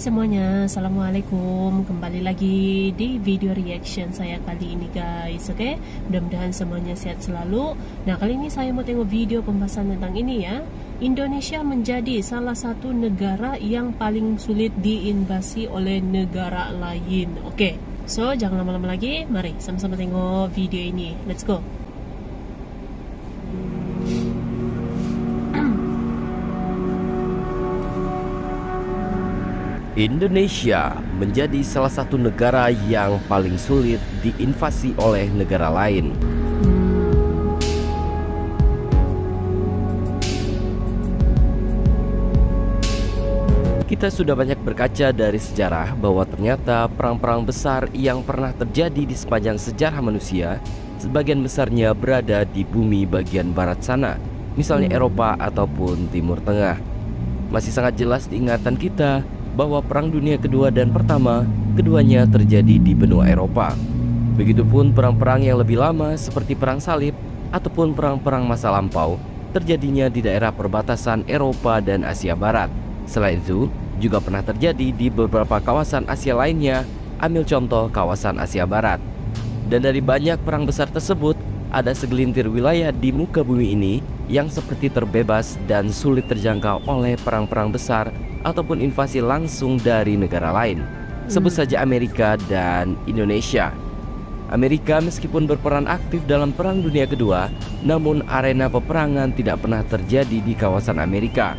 semuanya, Assalamualaikum. Kembali lagi di video reaction saya kali ini guys. Oke, mudah-mudahan semuanya sehat selalu. Nah, kali ini saya mau tengok video pembahasan tentang ini ya. Indonesia menjadi salah satu negara yang paling sulit diinvasi oleh negara lain. Oke, so jangan lama-lama lagi, mari sama-sama tengok video ini. Let's go. Indonesia menjadi salah satu negara yang paling sulit diinvasi oleh negara lain. Kita sudah banyak berkaca dari sejarah bahwa ternyata perang-perang besar yang pernah terjadi di sepanjang sejarah manusia, sebagian besarnya berada di bumi bagian barat sana, misalnya Eropa ataupun Timur Tengah. Masih sangat jelas diingatan kita bahwa Perang Dunia Kedua dan Pertama, keduanya terjadi di benua Eropa. Begitupun perang-perang yang lebih lama seperti Perang Salib ataupun perang-perang masa lampau terjadinya di daerah perbatasan Eropa dan Asia Barat. Selain itu, juga pernah terjadi di beberapa kawasan Asia lainnya, ambil contoh kawasan Asia Barat. Dan dari banyak perang besar tersebut, ada segelintir wilayah di muka bumi ini yang seperti terbebas dan sulit terjangkau oleh perang-perang besar ataupun invasi langsung dari negara lain. Sebut saja Amerika dan Indonesia. Amerika meskipun berperan aktif dalam Perang Dunia Kedua, namun arena peperangan tidak pernah terjadi di kawasan Amerika.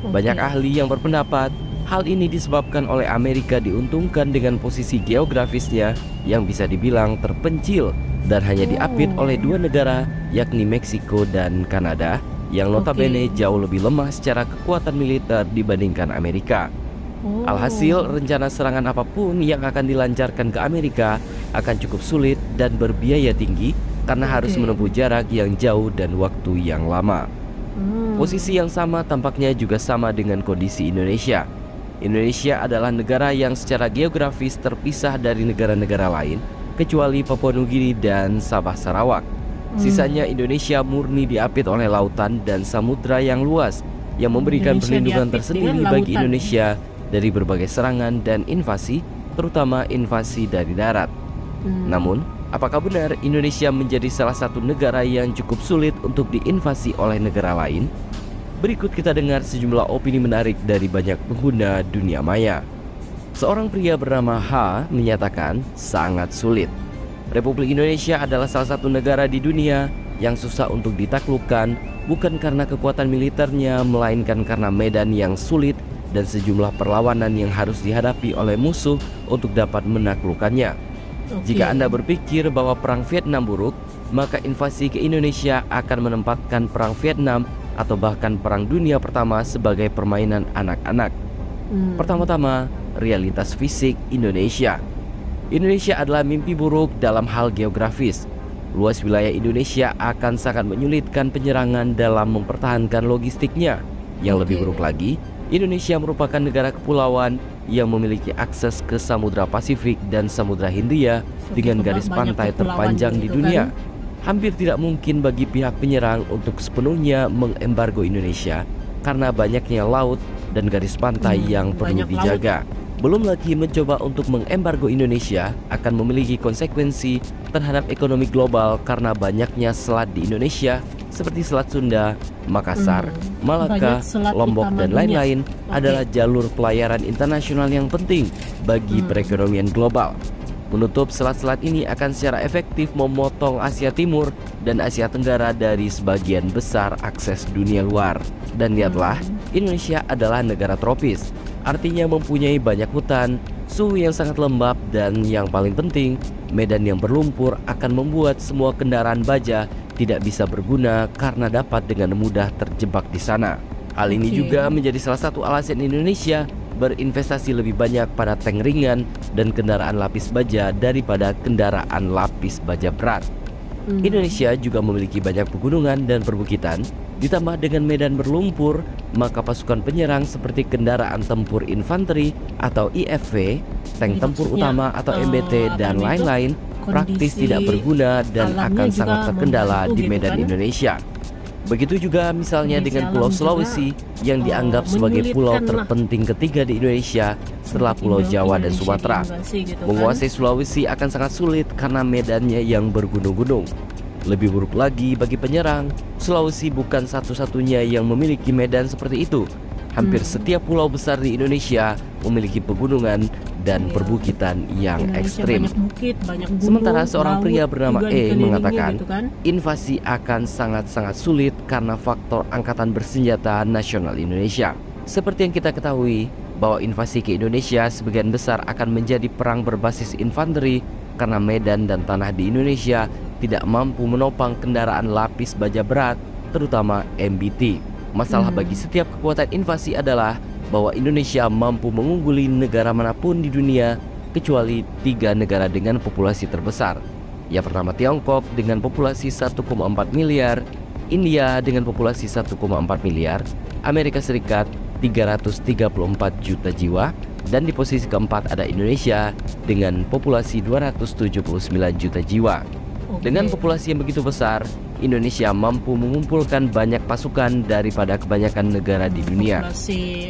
Banyak ahli yang berpendapat hal ini disebabkan oleh Amerika diuntungkan dengan posisi geografisnya yang bisa dibilang terpencil dan hanya diapit oleh dua negara, yakni Meksiko dan Kanada, yang notabene jauh lebih lemah secara kekuatan militer dibandingkan Amerika. Alhasil, rencana serangan apapun yang akan dilancarkan ke Amerika akan cukup sulit dan berbiaya tinggi karena harus menempuh jarak yang jauh dan waktu yang lama. Posisi yang sama tampaknya juga sama dengan kondisi Indonesia. Indonesia adalah negara yang secara geografis terpisah dari negara-negara lain, kecuali Papua Nugini dan Sabah Sarawak. Sisanya Indonesia murni diapit oleh lautan dan samudra yang luas, yang memberikan perlindungan tersendiri bagi Indonesia dari berbagai serangan dan invasi, terutama invasi dari darat. Namun, apakah benar Indonesia menjadi salah satu negara yang cukup sulit untuk diinvasi oleh negara lain? Berikut kita dengar sejumlah opini menarik dari banyak pengguna dunia maya. Seorang pria bernama H menyatakan sangat sulit. Republik Indonesia adalah salah satu negara di dunia yang susah untuk ditaklukkan, bukan karena kekuatan militernya, melainkan karena medan yang sulit dan sejumlah perlawanan yang harus dihadapi oleh musuh untuk dapat menaklukkannya. Jika Anda berpikir bahwa Perang Vietnam buruk, maka invasi ke Indonesia akan menempatkan Perang Vietnam atau bahkan Perang Dunia Pertama sebagai permainan anak-anak. Pertama-tama, realitas fisik Indonesia. Indonesia adalah mimpi buruk dalam hal geografis. Luas wilayah Indonesia akan sangat menyulitkan penyerangan dalam mempertahankan logistiknya. Yang lebih buruk lagi, Indonesia merupakan negara kepulauan yang memiliki akses ke Samudra Pasifik dan Samudra Hindia dengan garis pantai terpanjang di dunia. Hampir tidak mungkin bagi pihak penyerang untuk sepenuhnya mengembargo Indonesia karena banyaknya laut dan garis pantai yang perlu dijaga. Belum lagi mencoba untuk mengembargo Indonesia akan memiliki konsekuensi terhadap ekonomi global karena banyaknya selat di Indonesia seperti Selat Sunda, Makassar, Malaka, Lombok, dan lain-lain adalah jalur pelayaran internasional yang penting bagi perekonomian global. Menutup selat-selat ini akan secara efektif memotong Asia Timur dan Asia Tenggara dari sebagian besar akses dunia luar. Dan lihatlah, Indonesia adalah negara tropis, artinya mempunyai banyak hutan, suhu yang sangat lembab, dan yang paling penting, medan yang berlumpur akan membuat semua kendaraan baja tidak bisa berguna karena dapat dengan mudah terjebak di sana. Hal ini juga menjadi salah satu alasan Indonesia berinvestasi lebih banyak pada tank ringan dan kendaraan lapis baja daripada kendaraan lapis baja berat. Indonesia juga memiliki banyak pegunungan dan perbukitan, ditambah dengan medan berlumpur, maka pasukan penyerang seperti kendaraan tempur infanteri atau IFV, tank tempur utama atau MBT, dan lain-lain praktis tidak berguna dan akan sangat terkendala di medan Indonesia. Begitu juga misalnya dengan Pulau Sulawesi yang dianggap sebagai pulau terpenting ketiga di Indonesia setelah Pulau Jawa dan Sumatera. Menguasai Sulawesi akan sangat sulit karena medannya yang bergunung-gunung. Lebih buruk lagi bagi penyerang, Sulawesi bukan satu-satunya yang memiliki medan seperti itu. Hampir setiap pulau besar di Indonesia memiliki pegunungan dan perbukitan yang ekstrim. Banyak gunung, sementara seorang pria bernama E mengatakan gitu kan? invasi akan sangat-sangat sulit karena faktor Angkatan Bersenjata Nasional Indonesia. Seperti yang kita ketahui bahwa invasi ke Indonesia sebagian besar akan menjadi perang berbasis infanteri karena medan dan tanah di Indonesia tidak mampu menopang kendaraan lapis baja berat, terutama MBT. Masalah bagi setiap kekuatan invasi adalah bahwa Indonesia mampu mengungguli negara manapun di dunia kecuali 3 negara dengan populasi terbesar. Yang pertama Tiongkok dengan populasi 1,4 miliar, India dengan populasi 1,4 miliar, Amerika Serikat 334 juta jiwa, dan di posisi keempat ada Indonesia dengan populasi 279 juta jiwa. Dengan populasi yang begitu besar, Indonesia mampu mengumpulkan banyak pasukan daripada kebanyakan negara di dunia.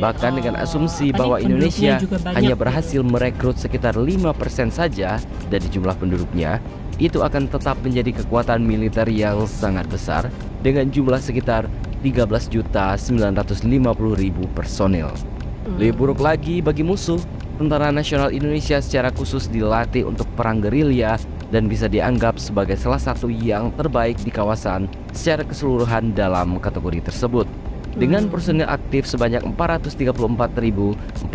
Bahkan dengan asumsi bahwa Indonesia hanya berhasil merekrut sekitar 5% saja dari jumlah penduduknya, itu akan tetap menjadi kekuatan militer yang sangat besar dengan jumlah sekitar 13.950.000 personil. Lebih buruk lagi bagi musuh, Tentara Nasional Indonesia secara khusus dilatih untuk perang gerilya dan bisa dianggap sebagai salah satu yang terbaik di kawasan secara keseluruhan dalam kategori tersebut. Dengan personil aktif sebanyak 434.410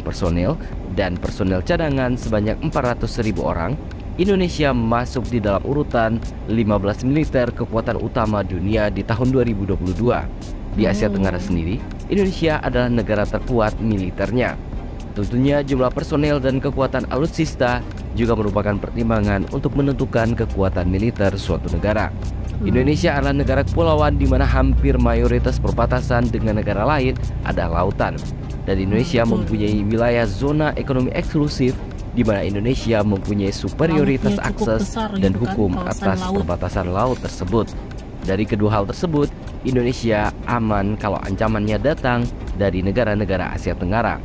personil dan personil cadangan sebanyak 400.000 orang, Indonesia masuk di dalam urutan 15 militer kekuatan utama dunia di tahun 2022. Di Asia Tenggara sendiri, Indonesia adalah negara terkuat militernya. Tentunya jumlah personel dan kekuatan alutsista juga merupakan pertimbangan untuk menentukan kekuatan militer suatu negara. Indonesia adalah negara kepulauan di mana hampir mayoritas perbatasan dengan negara lain ada lautan. Dan Indonesia mempunyai wilayah zona ekonomi eksklusif di mana Indonesia mempunyai superioritas akses dan hukum atas perbatasan laut tersebut. Dari kedua hal tersebut, Indonesia aman kalau ancamannya datang dari negara-negara Asia Tenggara.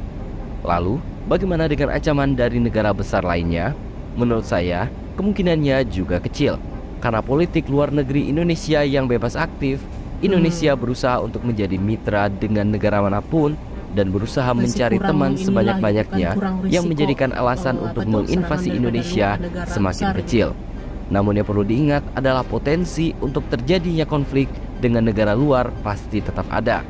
Lalu, bagaimana dengan ancaman dari negara besar lainnya? Menurut saya, kemungkinannya juga kecil. Karena politik luar negeri Indonesia yang bebas aktif, Indonesia berusaha untuk menjadi mitra dengan negara manapun dan berusaha mencari teman sebanyak-banyaknya yang menjadikan alasan untuk menginvasi Indonesia semakin kecil. Namun yang perlu diingat adalah potensi untuk terjadinya konflik dengan negara luar pasti tetap ada.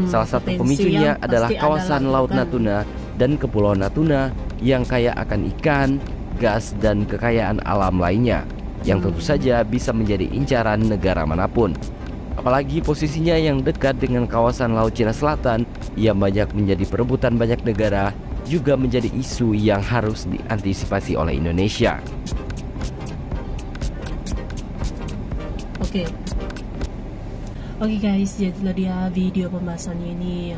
Salah satu pemicunya adalah kawasan Laut Natuna dan Kepulauan Natuna yang kaya akan ikan, gas, dan kekayaan alam lainnya yang tentu saja bisa menjadi incaran negara manapun. Apalagi posisinya yang dekat dengan kawasan Laut Cina Selatan yang banyak menjadi perebutan banyak negara juga menjadi isu yang harus diantisipasi oleh Indonesia. Oke guys, jadilah dia video pembahasannya ini.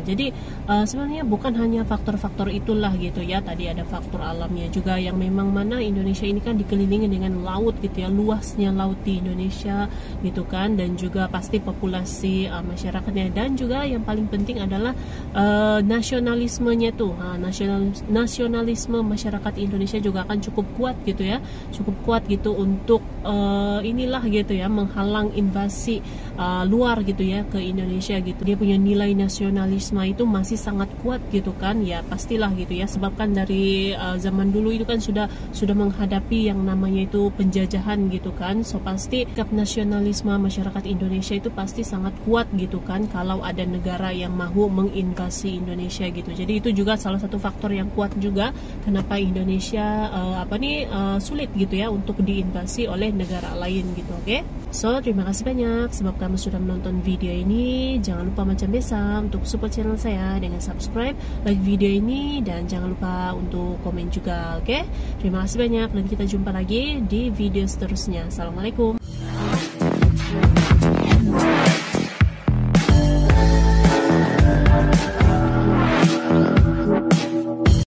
Jadi sebenarnya bukan hanya faktor-faktor itulah gitu ya. Tadi ada faktor alamnya juga yang memang mana Indonesia ini kan dikelilingi dengan laut gitu ya, luasnya laut di Indonesia gitu kan, dan juga pasti populasi masyarakatnya, dan juga yang paling penting adalah nasionalismenya tuh. Nasionalisme masyarakat Indonesia juga akan cukup kuat gitu ya, cukup kuat gitu untuk inilah gitu ya, menghalang invasi luar gitu ya ke Indonesia gitu. Dia punya nilai nasionalisme itu masih sangat kuat gitu kan ya, pastilah gitu ya, sebab kan dari zaman dulu itu kan sudah menghadapi yang namanya itu penjajahan gitu kan. So pasti sikap nasionalisme masyarakat Indonesia itu pasti sangat kuat gitu kan kalau ada negara yang mau menginvasi Indonesia gitu. Jadi itu juga salah satu faktor yang kuat juga kenapa Indonesia sulit gitu ya untuk diinvasi oleh negara lain gitu. Oke? So terima kasih banyak sebab kamu sudah menonton video ini. Jangan lupa macam biasa untuk support channel saya dengan subscribe, like video ini, dan jangan lupa untuk komen juga. Oke? Terima kasih banyak dan kita jumpa lagi di video seterusnya. Assalamualaikum.